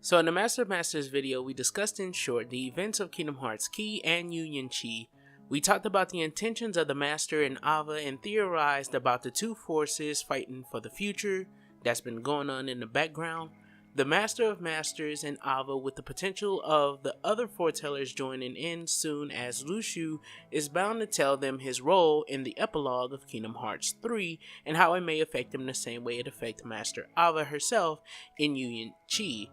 So in the Master of Masters video, we discussed in short the events of Kingdom Hearts Key and Union Chi. We talked about the intentions of the Master and Ava and theorized about the two forces fighting for the future that's been going on in the background. The Master of Masters and Ava with the potential of the other foretellers joining in soon, as Luxu is bound to tell them his role in the epilogue of Kingdom Hearts 3 and how it may affect him the same way it affected Master Ava herself in Union Chi.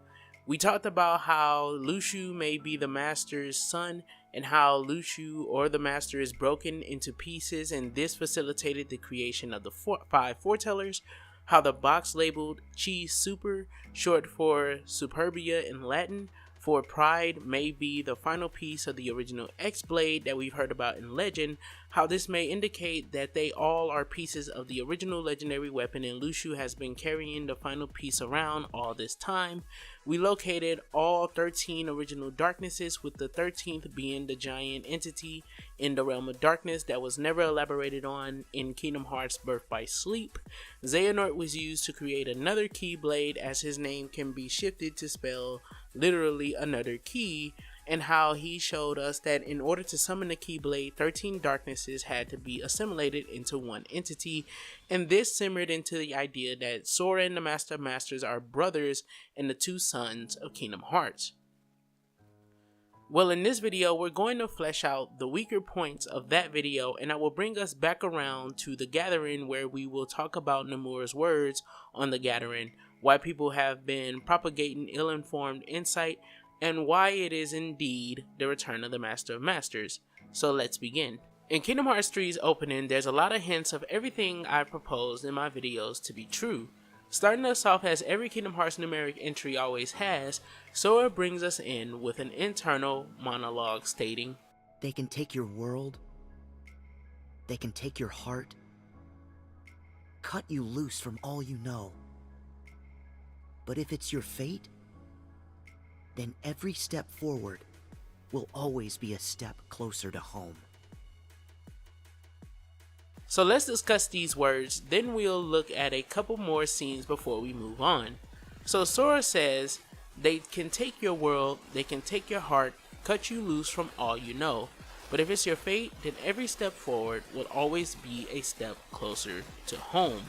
We talked about how Luxu may be the Master's son and how Luxu or the Master is broken into pieces, and this facilitated the creation of the five foretellers, how the box labeled Chi Super, short for Superbia in Latin, for Pride, may be the final piece of the original X-Blade that we've heard about in Legend, how this may indicate that they all are pieces of the original legendary weapon and Luxu has been carrying the final piece around all this time. We located all 13 original darknesses, with the 13th being the giant entity in the realm of darkness that was never elaborated on in Kingdom Hearts Birth by Sleep. Xehanort was used to create another Keyblade, as his name can be shifted to spell literally another key, and how he showed us that in order to summon the Keyblade, 13 darknesses had to be assimilated into one entity, and this simmered into the idea that Sora and the Master of Masters are brothers and the two sons of Kingdom Hearts. Well, in this video, we're going to flesh out the weaker points of that video, and I will bring us back around to the Gathering, where we will talk about Nomura's words on the Gathering, why people have been propagating ill-informed insight, and why it is indeed the return of the Master of Masters. So let's begin. In Kingdom Hearts 3's opening, there's a lot of hints of everything I proposed in my videos to be true. Starting us off as every Kingdom Hearts numeric entry always has, Sora brings us in with an internal monologue stating, "They can take your world, they can take your heart, cut you loose from all you know. But if it's your fate, then every step forward will always be a step closer to home." So let's discuss these words, then we'll look at a couple more scenes before we move on. So Sora says, they can take your world, they can take your heart, cut you loose from all you know. But if it's your fate, then every step forward will always be a step closer to home.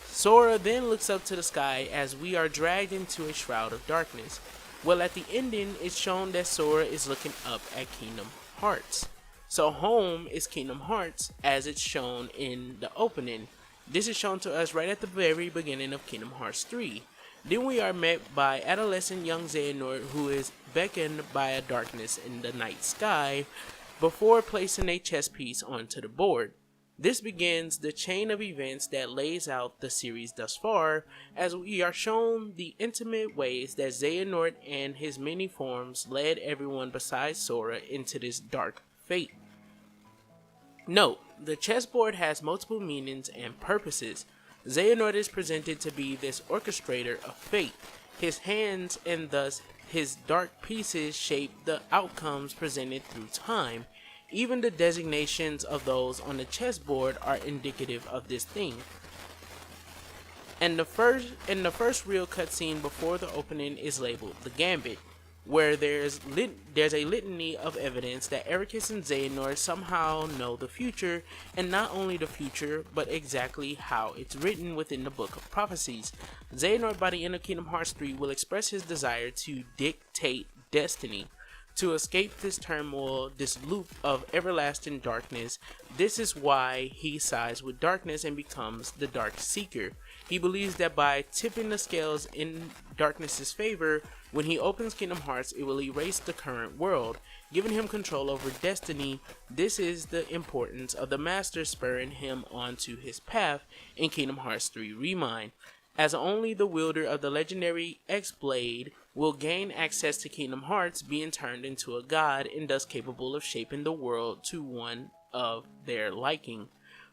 Sora then looks up to the sky as we are dragged into a shroud of darkness. Well, at the ending, it's shown that Sora is looking up at Kingdom Hearts. So home is Kingdom Hearts, as it's shown in the opening. This is shown to us right at the very beginning of Kingdom Hearts 3. Then we are met by adolescent young Xehanort, who is beckoned by a darkness in the night sky before placing a chess piece onto the board. This begins the chain of events that lays out the series thus far, as we are shown the intimate ways that Xehanort and his many forms led everyone besides Sora into this dark fate. Note, the chessboard has multiple meanings and purposes. Xehanort is presented to be this orchestrator of fate. His hands and thus his dark pieces shape the outcomes presented through time. Even the designations of those on the chessboard are indicative of this thing. And the first real cutscene before the opening is labeled The Gambit, where there's a litany of evidence that Ericus and Xehanort somehow know the future, and not only the future, but exactly how it's written within the Book of Prophecies. Xehanort, by the end of Kingdom Hearts 3, will express his desire to dictate destiny. To escape this turmoil, this loop of everlasting darkness, this is why he sides with darkness and becomes the Dark Seeker. He believes that by tipping the scales in darkness's favor, when he opens Kingdom Hearts, it will erase the current world, giving him control over destiny. This is the importance of the Master spurring him onto his path in Kingdom Hearts 3 Remind, as only the wielder of the legendary X-Blade will gain access to Kingdom Hearts, being turned into a god and thus capable of shaping the world to one of their liking.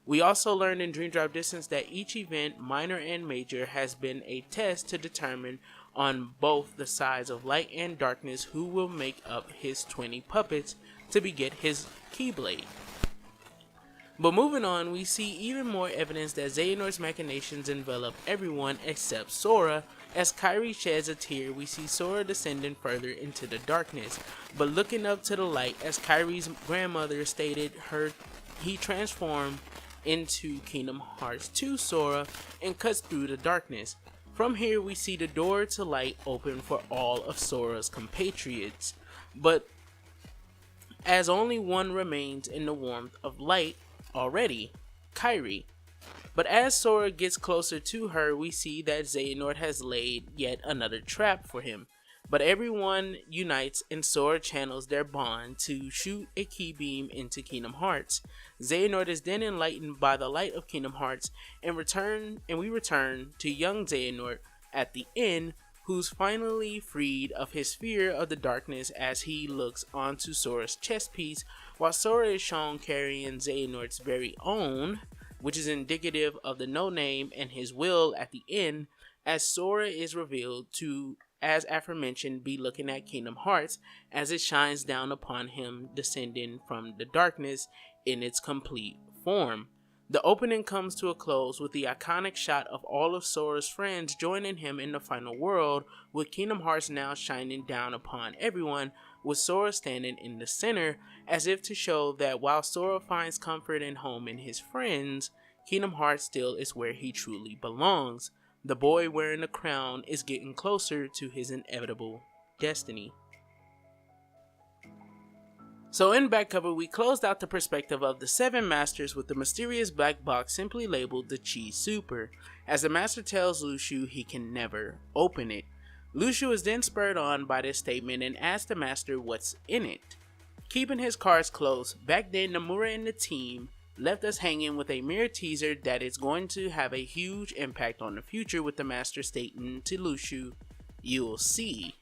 We also learned in Dream Drop Distance that each event, minor and major, has been a test to determine on both the sides of light and darkness who will make up his 20 puppets to beget his Keyblade. But moving on, we see even more evidence that Xehanort's machinations envelop everyone except Sora, As Kyrie sheds a tear, we see Sora descending further into the darkness, but looking up to the light as Kyrie's grandmother stated he transformed into Kingdom Hearts 2 Sora and cuts through the darkness. From here we see the door to light open for all of Sora's compatriots, but as only one remains in the warmth of light already, Kyrie. But as Sora gets closer to her, we see that Xehanort has laid yet another trap for him. But everyone unites and Sora channels their bond to shoot a key beam into Kingdom Hearts. Xehanort is then enlightened by the light of Kingdom Hearts and we return to young Xehanort at the end, who's finally freed of his fear of the darkness as he looks onto Sora's chest piece, while Sora is shown carrying Xehanort's very own, which is indicative of the no name and his will at the end, as Sora is revealed to, as aforementioned, be looking at Kingdom Hearts as it shines down upon him, descending from the darkness in its complete form. The opening comes to a close with the iconic shot of all of Sora's friends joining him in the final world, with Kingdom Hearts now shining down upon everyone, with Sora standing in the center, as if to show that while Sora finds comfort and home in his friends, Kingdom Hearts still is where he truly belongs. The boy wearing the crown is getting closer to his inevitable destiny. So in back cover, we closed out the perspective of the 7 masters with the mysterious black box simply labeled the Chi Super, as the master tells Luxu he can never open it. Luxu is then spurred on by this statement and asks the master what's in it. Keeping his cards close, back then Nomura and the team left us hanging with a mere teaser that is going to have a huge impact on the future, with the master stating to Luxu, "You'll see."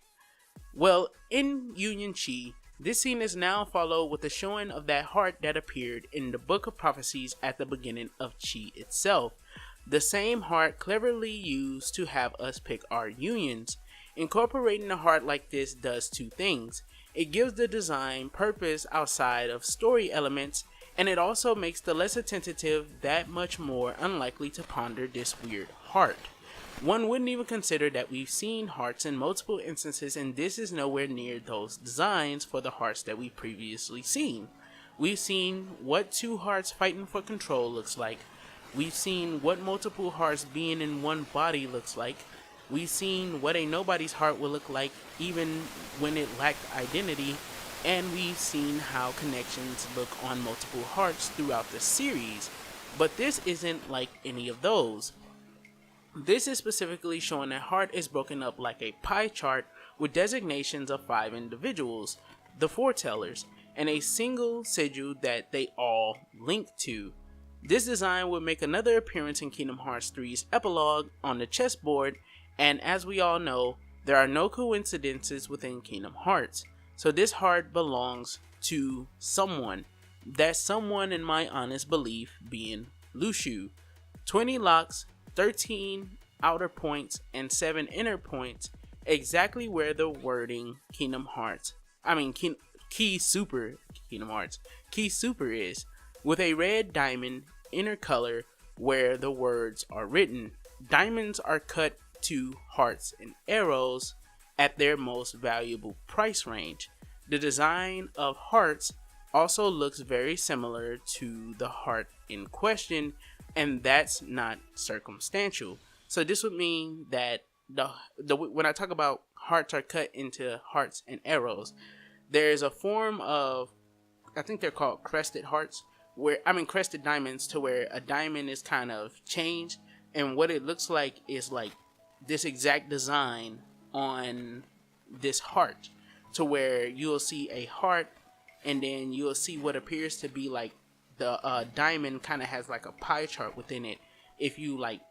Well, in Union Chi, this scene is now followed with the showing of that heart that appeared in the Book of Prophecies at the beginning of Chi itself. The same heart cleverly used to have us pick our unions. Incorporating a heart like this does 2 things. It gives the design purpose outside of story elements, and it also makes the less attentive that much more unlikely to ponder this weird heart. One wouldn't even consider that we've seen hearts in multiple instances, and this is nowhere near those designs for the hearts that we've previously seen. We've seen what 2 hearts fighting for control looks like. We've seen what multiple hearts being in one body looks like. We've seen what a nobody's heart will look like even when it lacked identity. And we've seen how connections look on multiple hearts throughout the series. But this isn't like any of those. This is specifically showing that heart is broken up like a pie chart with designations of 5 individuals, the foretellers, and a single sigil that they all link to. This design would make another appearance in Kingdom Hearts 3's epilogue on the chessboard, and as we all know, there are no coincidences within Kingdom Hearts. So this heart belongs to someone. That someone, in my honest belief, being Luxu. 20 locks, 13 outer points, and 7 inner points, exactly where the wording Key Super is, with a red diamond inner color where the words are written. Diamonds are cut to hearts and arrows at their most valuable price range. The design of hearts also looks very similar to the heart in question, and that's not circumstantial. So this would mean that when I talk about hearts are cut into hearts and arrows, there's a form of, I think they're called crested hearts, crested diamonds, to where a diamond is kind of changed, and what it looks like is like this exact design on this heart, to where you'll see a heart and then you'll see what appears to be like the diamond kind of has like a pie chart within it. If you like,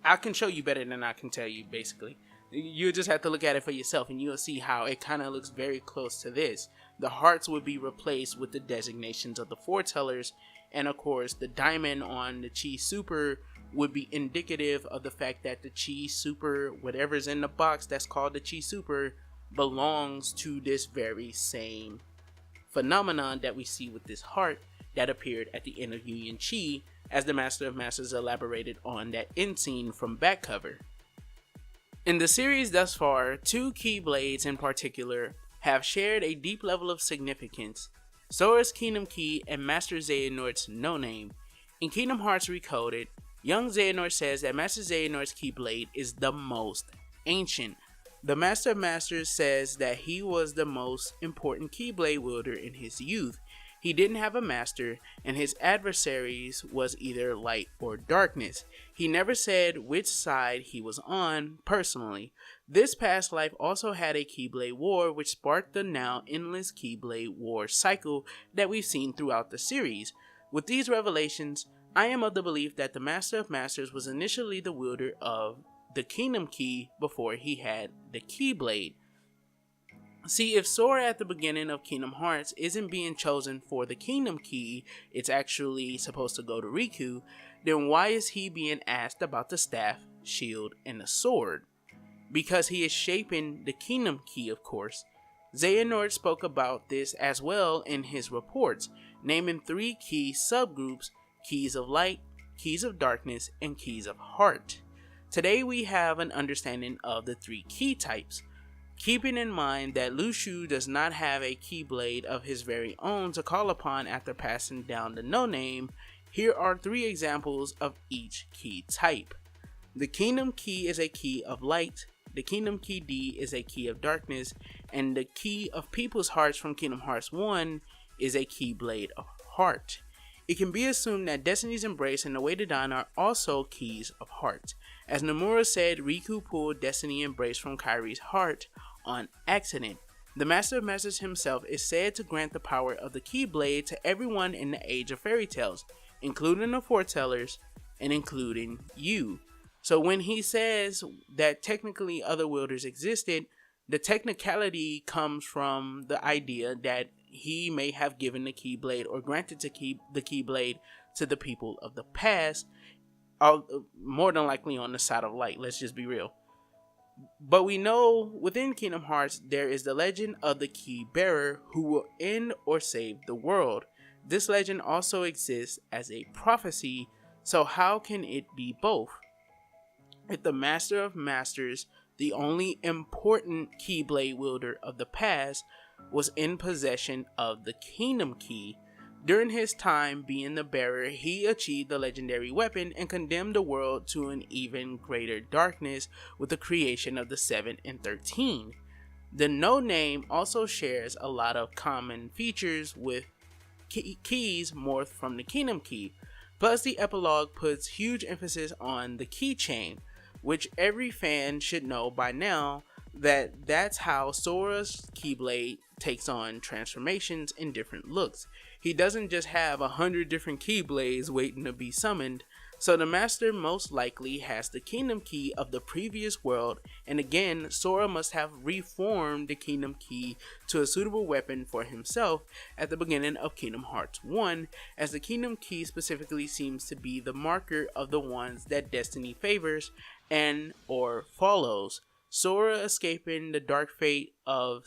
I can show you better than I can tell you. Basically, you just have to look at it for yourself and you'll see how it kind of looks very close to this. The hearts would be replaced with the designations of the foretellers, and of course the diamond on the Chi Super would be indicative of the fact that the Chi Super, whatever's in the box that's called the Chi Super, belongs to this very same phenomenon that we see with this heart that appeared at the end of Union Chi, as the Master of Masters elaborated on that end scene from back cover. In the series thus far, two Keyblades in particular have shared a deep level of significance: Sora's Kingdom Key and Master Xehanort's No Name. In Kingdom Hearts Recoded, young Xehanort says that Master Xehanort's Keyblade is the most ancient. The Master of Masters says that he was the most important Keyblade wielder in his youth. He didn't have a master, and his adversaries was either light or darkness. He never said which side he was on personally. This past life also had a Keyblade War, which sparked the now endless Keyblade War cycle that we've seen throughout the series. With these revelations, I am of the belief that the Master of Masters was initially the wielder of the Kingdom Key before he had the Keyblade. See, if Sora at the beginning of Kingdom Hearts isn't being chosen for the Kingdom Key, it's actually supposed to go to Riku, then why is he being asked about the staff, shield, and the sword? Because he is shaping the Kingdom Key, of course. Xehanort spoke about this as well in his reports, naming 3 key subgroups: Keys of Light, Keys of Darkness, and Keys of Heart. Today we have an understanding of the 3 key types. Keeping in mind that Lushu does not have a Keyblade of his very own to call upon after passing down the No Name, here are 3 examples of each key type. The Kingdom Key is a key of light, the Kingdom Key D is a key of darkness, and the Key of People's Hearts from Kingdom Hearts 1 is a Keyblade of Heart. It can be assumed that Destiny's Embrace and the Way to Dawn are also keys of heart. As Nomura said, Riku pulled Destiny Embrace from Kairi's heart on accident. The Master of Masters himself is said to grant the power of the Keyblade to everyone in the Age of Fairy Tales, including the Foretellers and including you. So when he says that technically other wielders existed, the technicality comes from the idea that he may have given the Keyblade or granted to keep the Keyblade to the people of the past, more than likely on the side of light, let's just be real. But we know within Kingdom Hearts there is the legend of the Key Bearer who will end or save the world. This legend also exists as a prophecy, so how can it be both? If the Master of Masters, the only important Keyblade wielder of the past, was in possession of the Kingdom Key, during his time being the bearer, he achieved the legendary weapon and condemned the world to an even greater darkness with the creation of the 7 and 13. The No Name also shares a lot of common features with keys morphed from the Kingdom Key. Plus, the epilogue puts huge emphasis on the keychain, which every fan should know by now that that's how Sora's Keyblade takes on transformations and different looks. He doesn't just have 100 different Keyblades waiting to be summoned, so the Master most likely has the Kingdom Key of the previous world, and again, Sora must have reformed the Kingdom Key to a suitable weapon for himself at the beginning of Kingdom Hearts 1, as the Kingdom Key specifically seems to be the marker of the ones that Destiny favors and or follows. Sora escaping the dark fate of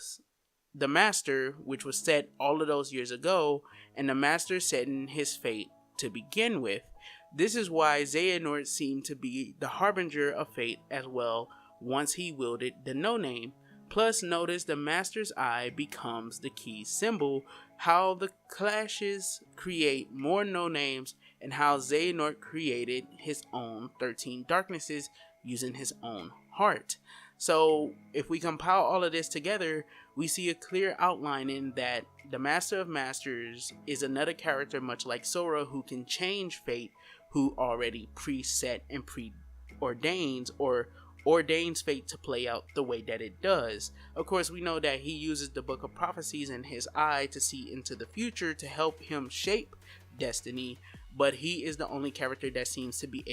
the Master, which was set all of those years ago, and the Master setting his fate to begin with. This is why Xehanort seemed to be the harbinger of fate as well once he wielded the No Name. Plus, notice the Master's eye becomes the key symbol, how the clashes create more No Names, and how Xehanort created his own 13 darknesses using his own heart. So if we compile all of this together, we see a clear outlining that the Master of Masters is another character much like Sora who can change fate, who already preset and preordains or ordains fate to play out the way that it does. Of course, we know that he uses the Book of Prophecies in his eye to see into the future to help him shape destiny, but he is the only character that seems to be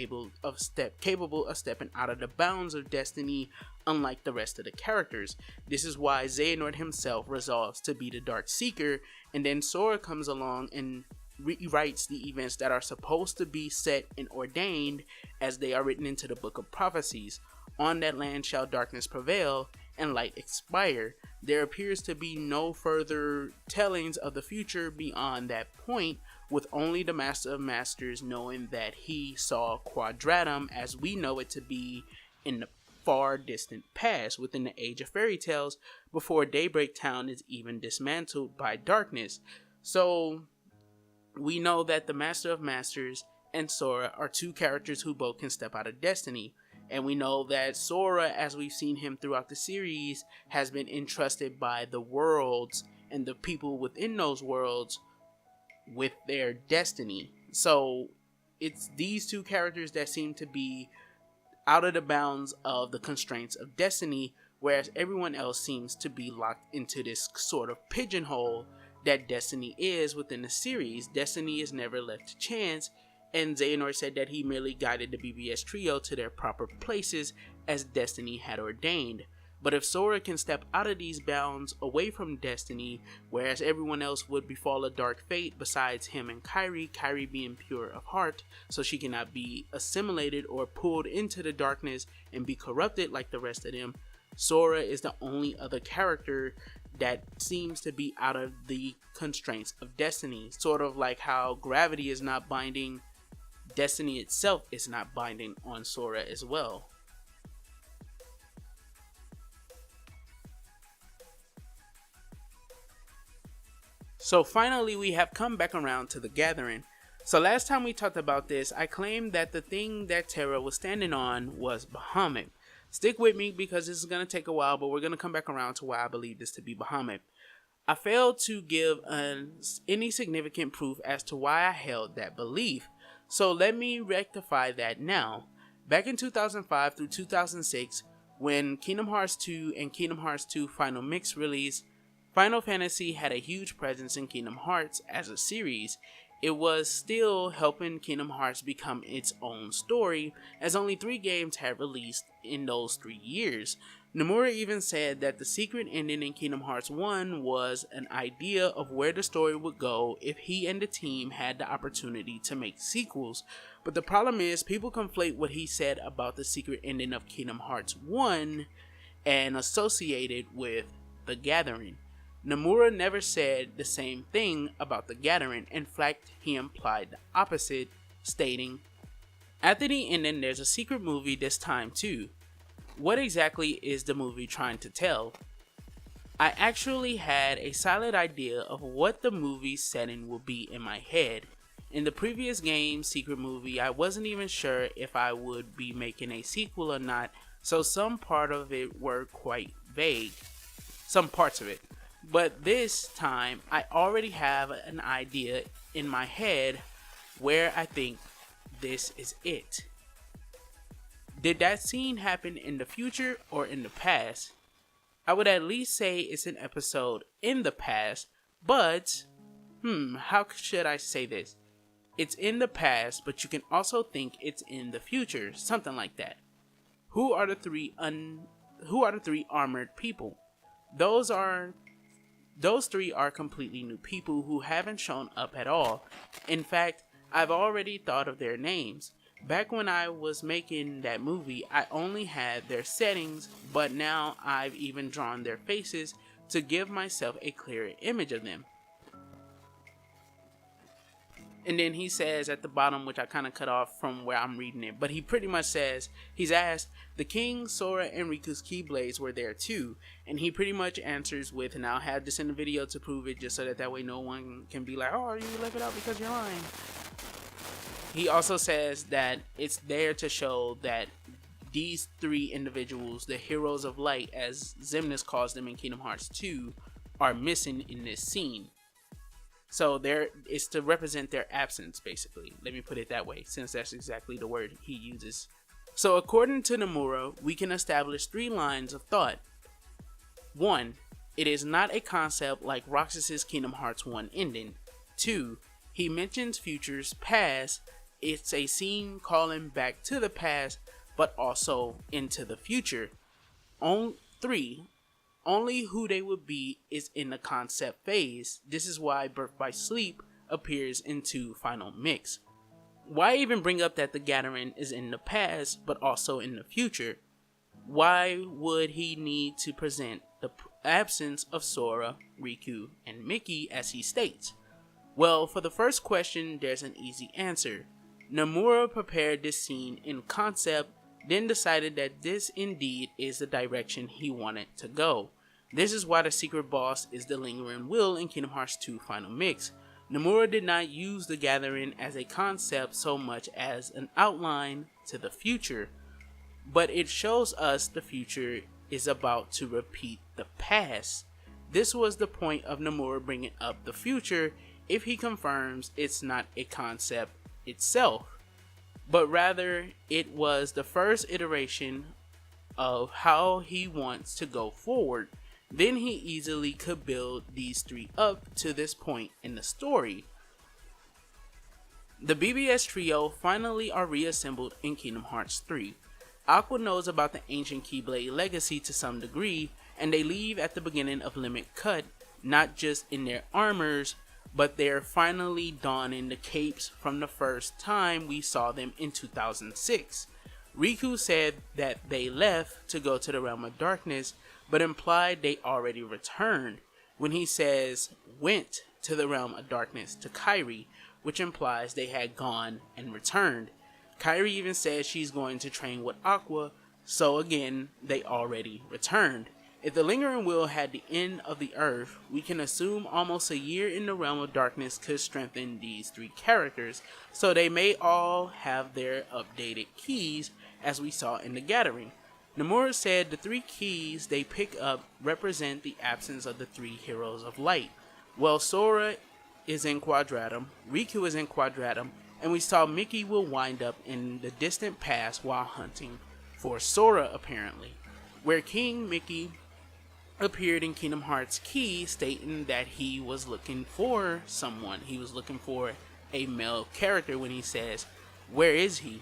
capable of stepping out of the bounds of destiny, unlike the rest of the characters. This is why Xehanort himself resolves to be the Dark Seeker, and then Sora comes along and rewrites the events that are supposed to be set and ordained as they are written into the Book of Prophecies. On that land shall darkness prevail and light expire. There appears to be no further tellings of the future beyond that point, with only the Master of Masters knowing that he saw Quadratum as we know it to be in the far distant past within the age of fairy tales before Daybreak Town is even dismantled by darkness. So we know that the Master of Masters and Sora are two characters who both can step out of destiny. And we know that Sora, as we've seen him throughout the series, has been entrusted by the worlds and the people within those worlds with their destiny. So it's these two characters that seem to be out of the bounds of the constraints of destiny, whereas everyone else seems to be locked into this sort of pigeonhole that destiny is within the series. Destiny is never left to chance, and Xehanort said that he merely guided the BBS trio to their proper places as destiny had ordained. But if Sora can step out of these bounds away from destiny, whereas everyone else would befall a dark fate besides him and Kairi being pure of heart, so she cannot be assimilated or pulled into the darkness and be corrupted like the rest of them, Sora is the only other character that seems to be out of the constraints of destiny. Sort of like how gravity is not binding, destiny itself is not binding on Sora as well. So finally, we have come back around to the gathering. So last time we talked about this, I claimed that the thing that Terra was standing on was Bahamut. Stick with me because this is going to take a while, but we're going to come back around to why I believe this to be Bahamut. I failed to give any significant proof as to why I held that belief. So let me rectify that now. Back in 2005 through 2006, when Kingdom Hearts 2 and Kingdom Hearts 2 Final Mix released, Final Fantasy had a huge presence in Kingdom Hearts as a series. It was still helping Kingdom Hearts become its own story, as only 3 games had released in those 3 years. Nomura even said that the secret ending in Kingdom Hearts 1 was an idea of where the story would go if he and the team had the opportunity to make sequels. But the problem is, people conflate what he said about the secret ending of Kingdom Hearts 1 and associate it with The Gathering. Nomura never said the same thing about The Gathering. In fact, he implied the opposite, stating, "After the ending, there's a secret movie this time too. What exactly is the movie trying to tell? I actually had a solid idea of what the movie setting would be in my head. In the previous game, Secret Movie, I wasn't even sure if I would be making a sequel or not, so some part of it were quite vague. Some parts of it. But this time, I already have an idea in my head where I think this is it. Did that scene happen in the future or in the past? I would at least say it's an episode in the past, but, how should I say this? It's in the past, but you can also think it's in the future, something like that. Who are the three armored people? Those 3 are completely new people who haven't shown up at all. In fact, I've already thought of their names. Back when I was making that movie, I only had their settings, but now I've even drawn their faces to give myself a clearer image of them." And then he says at the bottom, which I kind of cut off from where I'm reading it, but he pretty much says, he's asked, the King, Sora, and Riku's Keyblades were there too, and he pretty much answers with, and I'll have this in the video to prove it, just so that way no one can be like, oh, you left it out because you're lying. He also says that it's there to show that these 3 individuals, the Heroes of Light, as Xemnas calls them in Kingdom Hearts 2, are missing in this scene. So it's to represent their absence, basically. Let me put it that way, since that's exactly the word he uses. So according to Nomura, we can establish 3 lines of thought. 1. It is not a concept like Roxas's Kingdom Hearts 1 ending. 2. He mentions futures past. It's a scene calling back to the past, but also into the future. 3. Only who they would be is in the concept phase. This is why Birth by Sleep appears into Final Mix. Why even bring up that The Gathering is in the past, but also in the future? Why would he need to present the absence of Sora, Riku, and Mickey as he states? Well, for the first question, there's an easy answer. Nomura prepared this scene in concept, then decided that this indeed is the direction he wanted to go. This is why the secret boss is the Lingering Will in Kingdom Hearts 2 Final Mix. Nomura did not use the Gathering as a concept so much as an outline to the future, but it shows us the future is about to repeat the past. This was the point of Nomura bringing up the future if he confirms it's not a concept itself, but rather it was the first iteration of how he wants to go forward. Then he easily could build these three up to this point in the story. The BBS trio finally are reassembled in Kingdom Hearts 3. Aqua knows about the ancient Keyblade legacy to some degree, and they leave at the beginning of Limit Cut, not just in their armors, but they're finally donning the capes from the first time we saw them in 2006. Riku said that they left to go to the Realm of Darkness, but implied they already returned when he says went to the Realm of Darkness to Kairi, which implies they had gone and returned. Kairi even says she's going to train with Aqua, so again, they already returned. If the Lingering Will had the end of the earth, we can assume almost a year in the Realm of Darkness could strengthen these three characters, so they may all have their updated keys as we saw in the Gathering. Nomura said the three keys they pick up represent the absence of the three heroes of light. Well, Sora is in Quadratum, Riku is in Quadratum, and we saw Mickey will wind up in the distant past while hunting for Sora apparently, where King Mickey appeared in Kingdom Hearts Key stating that he was looking for someone. He was looking for a male character when he says, "Where is he?"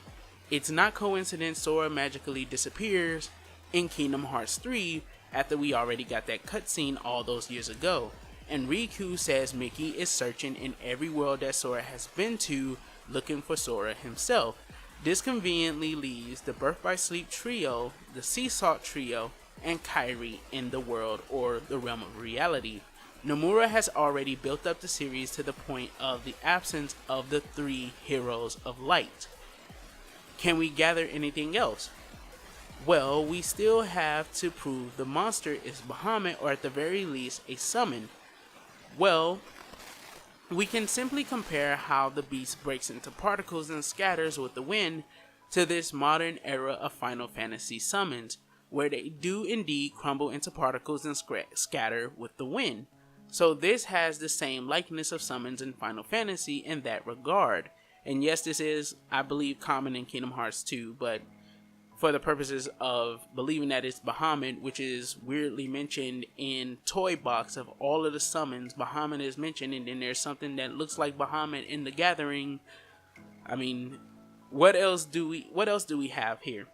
It's not coincidence Sora magically disappears in Kingdom Hearts 3 after we already got that cutscene all those years ago. And Riku says Mickey is searching in every world that Sora has been to looking for Sora himself. This conveniently leaves the Birth by Sleep trio, the Sea Salt trio, and Kairi in the world or the realm of reality. Nomura has already built up the series to the point of the absence of the three heroes of light. Can we gather anything else? Well, we still have to prove the monster is Bahamut, or at the very least a summon. Well, we can simply compare how the beast breaks into particles and scatters with the wind to this modern era of Final Fantasy summons, where they do indeed crumble into particles and scatter with the wind. So this has the same likeness of summons in Final Fantasy in that regard. And yes, this is, I believe, common in Kingdom Hearts 2, but for the purposes of believing that it's Bahamut, which is weirdly mentioned in Toy Box of all of the summons, Bahamut is mentioned, and then there's something that looks like Bahamut in the Gathering. I mean, what else do we have here?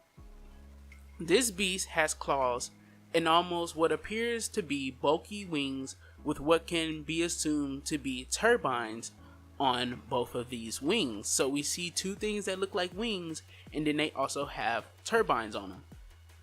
This beast has claws and almost what appears to be bulky wings with what can be assumed to be turbines on both of these wings. So we see two things that look like wings, and then they also have turbines on them.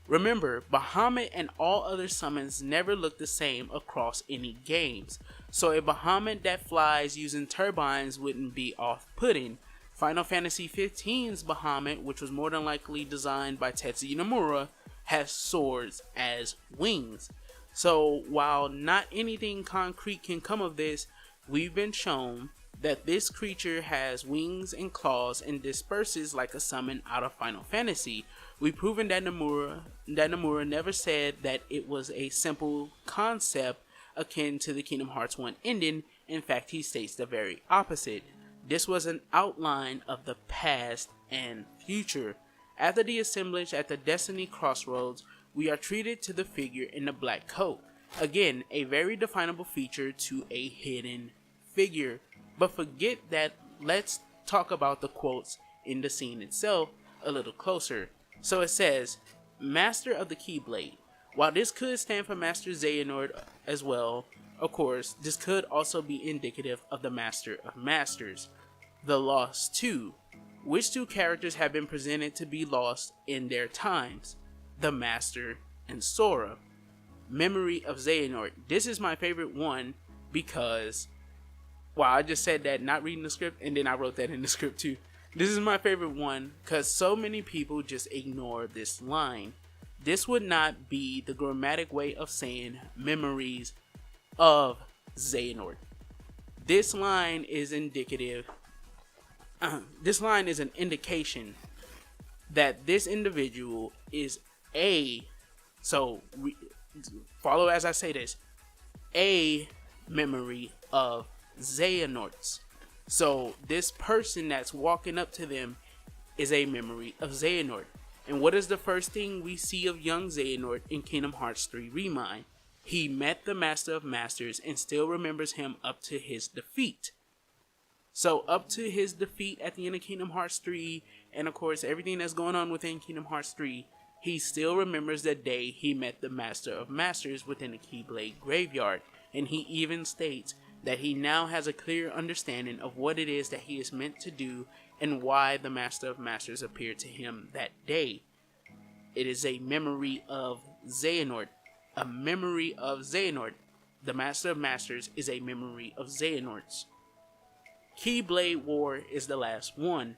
Remember, Bahamut and all other summons never look the same across any games, so a Bahamut that flies using turbines wouldn't be off-putting. Final Fantasy XV's Bahamut, which was more than likely designed by Tetsuya Nomura, has swords as wings. So while not anything concrete can come of this, we've been shown that this creature has wings and claws and disperses like a summon out of Final Fantasy. We've proven that Nomura never said that it was a simple concept akin to the Kingdom Hearts 1 ending. In fact, he states the very opposite. This was an outline of the past and future. After the assemblage at the Destiny Crossroads, we are treated to the figure in the black coat. Again, a very definable feature to a hidden figure. But forget that, let's talk about the quotes in the scene itself a little closer. So it says, Master of the Keyblade. While this could stand for Master Xehanort as well, of course, this could also be indicative of the Master of Masters. The Lost Two. Which two characters have been presented to be lost in their times? The Master and Sora. Memory of Xehanort. This is my favorite one because, wow, I just said that not reading the script, and then I wrote that in the script too. This is my favorite one because so many people just ignore this line. This would not be the grammatic way of saying memories of Xehanort. This line is indicative. This line is an indication that this individual is follow as I say this, a memory of Xehanort's. So this person that's walking up to them is a memory of Xehanort. And what is the first thing we see of young Xehanort in Kingdom Hearts 3 Remind? He met the Master of Masters and still remembers him up to his defeat. So up to his defeat at the end of Kingdom Hearts 3, and of course everything that's going on within Kingdom Hearts 3, he still remembers the day he met the Master of Masters within the Keyblade Graveyard. And he even states that he now has a clear understanding of what it is that he is meant to do and why the Master of Masters appeared to him that day. It is a memory of Xehanort. A memory of Xehanort. The Master of Masters is a memory of Xehanort's. Keyblade War is the last one.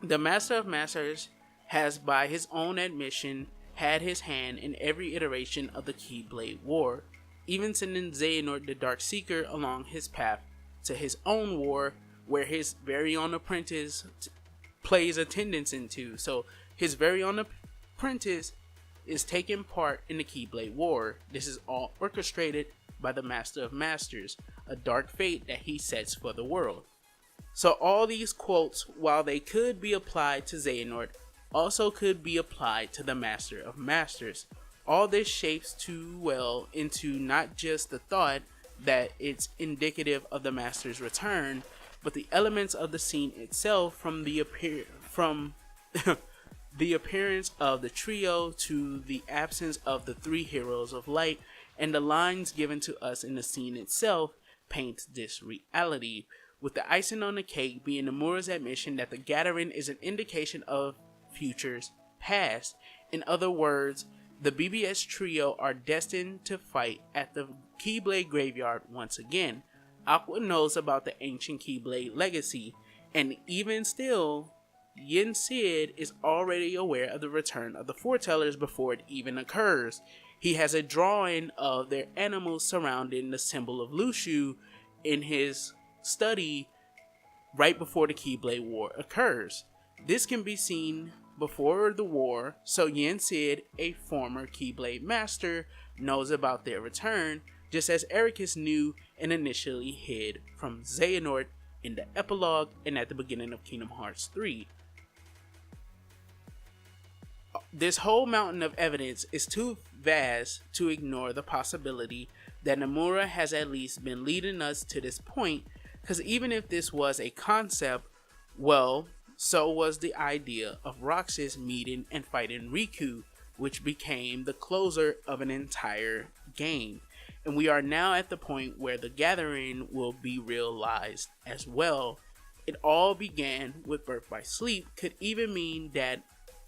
The Master of Masters has, by his own admission, had his hand in every iteration of the Keyblade War, even sending Xehanort the Dark Seeker along his path to his own war, where his very own apprentice plays attendance into. So his very own apprentice is taking part in the Keyblade War. This is all orchestrated by the Master of Masters, a dark fate that he sets for the world. So all these quotes, while they could be applied to Xehanort, also could be applied to the Master of Masters. All this shapes too well into not just the thought that it's indicative of the Master's return, but the elements of the scene itself, from the the appearance of the trio to the absence of the three heroes of light, and the lines given to us in the scene itself paints this reality, with the icing on the cake being Nomura's admission that the gathering is an indication of futures past. In other words, the BBS trio are destined to fight at the Keyblade Graveyard once again. Aqua knows about the ancient Keyblade legacy, and even still, Yen Sid is already aware of the return of the foretellers before it even occurs. He has a drawing of their animals surrounding the symbol of Lushu in his study right before the Keyblade War occurs. This can be seen before the war, so Yen Sid, a former Keyblade master, knows about their return, just as Ericus knew and initially hid from Xehanort in the epilogue and at the beginning of Kingdom Hearts 3. This whole mountain of evidence is too vast to ignore the possibility that Nomura has at least been leading us to this point, because even if this was a concept, well, so was the idea of Roxas meeting and fighting Riku, which became the closer of an entire game. And we are now at the point where the gathering will be realized as well. It all began with Birth by Sleep, could even mean that,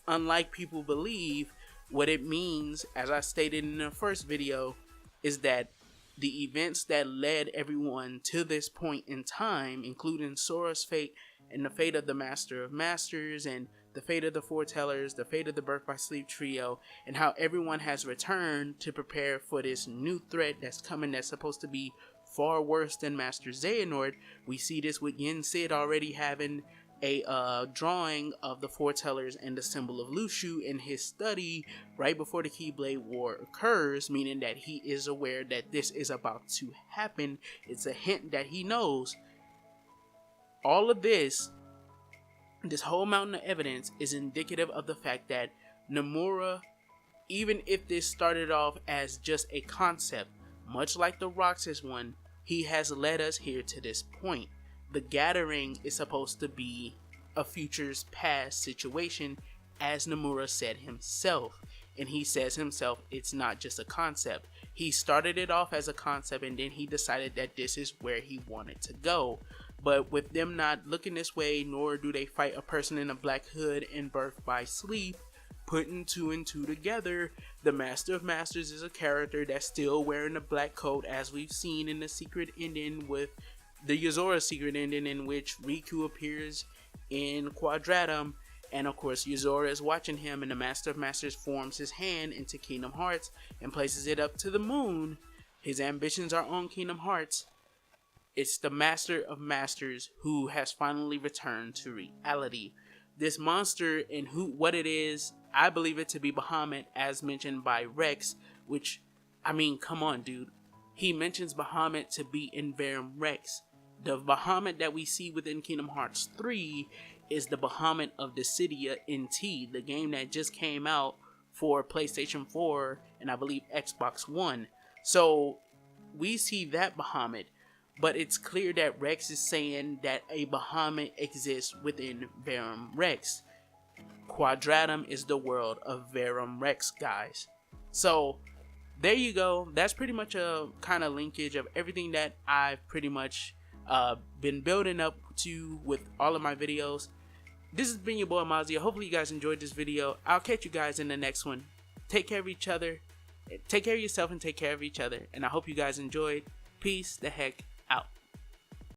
unlike people believe, what it means, as I stated in the first video, is that the events that led everyone to this point in time, including Sora's fate and the fate of the Master of Masters and the fate of the Foretellers, the fate of the Birth by Sleep trio, and how everyone has returned to prepare for this new threat that's coming that's supposed to be far worse than Master Xehanort. We see this with Yen Sid already having a drawing of the Foretellers and the symbol of Lushu in his study right before the Keyblade War occurs, meaning that he is aware that this is about to happen. It's a hint that he knows. All of this whole mountain of evidence is indicative of the fact that Nomura, even if this started off as just a concept, much like the Roxas one, he has led us here to this point. The gathering is supposed to be a futures past situation, as Nomura said himself. And he says himself, it's not just a concept. He started it off as a concept and then he decided that this is where he wanted to go. But with them not looking this way, nor do they fight a person in a black hood in Birth by Sleep, putting two and two together, the Master of Masters is a character that's still wearing a black coat, as we've seen in the secret ending with the Yozora secret ending, in which Riku appears in Quadratum, and of course Yuzora is watching him, and the Master of Masters forms his hand into Kingdom Hearts and places it up to the moon. His ambitions are on Kingdom Hearts. It's the Master of Masters who has finally returned to reality. This monster and what it is, I believe it to be Bahamut, as mentioned by Rex, which, I mean, come on, dude. He mentions Bahamut to be in Verum Rex. The Bahamut that we see within Kingdom Hearts 3 is the Bahamut of Dissidia NT, the game that just came out for PlayStation 4 and I believe Xbox One. So we see that Bahamut, but it's clear that Rex is saying that a Bahamut exists within Verum Rex. Quadratum is the world of Verum Rex, guys. So there you go. That's pretty much a kind of linkage of everything that I've pretty much been building up to with all of my videos. This has been your boy Mazia. Hopefully you guys enjoyed this video. I'll catch you guys in the next one. Take care of each other. Take care of yourself and take care of each other. And I hope you guys enjoyed. Peace the heck out.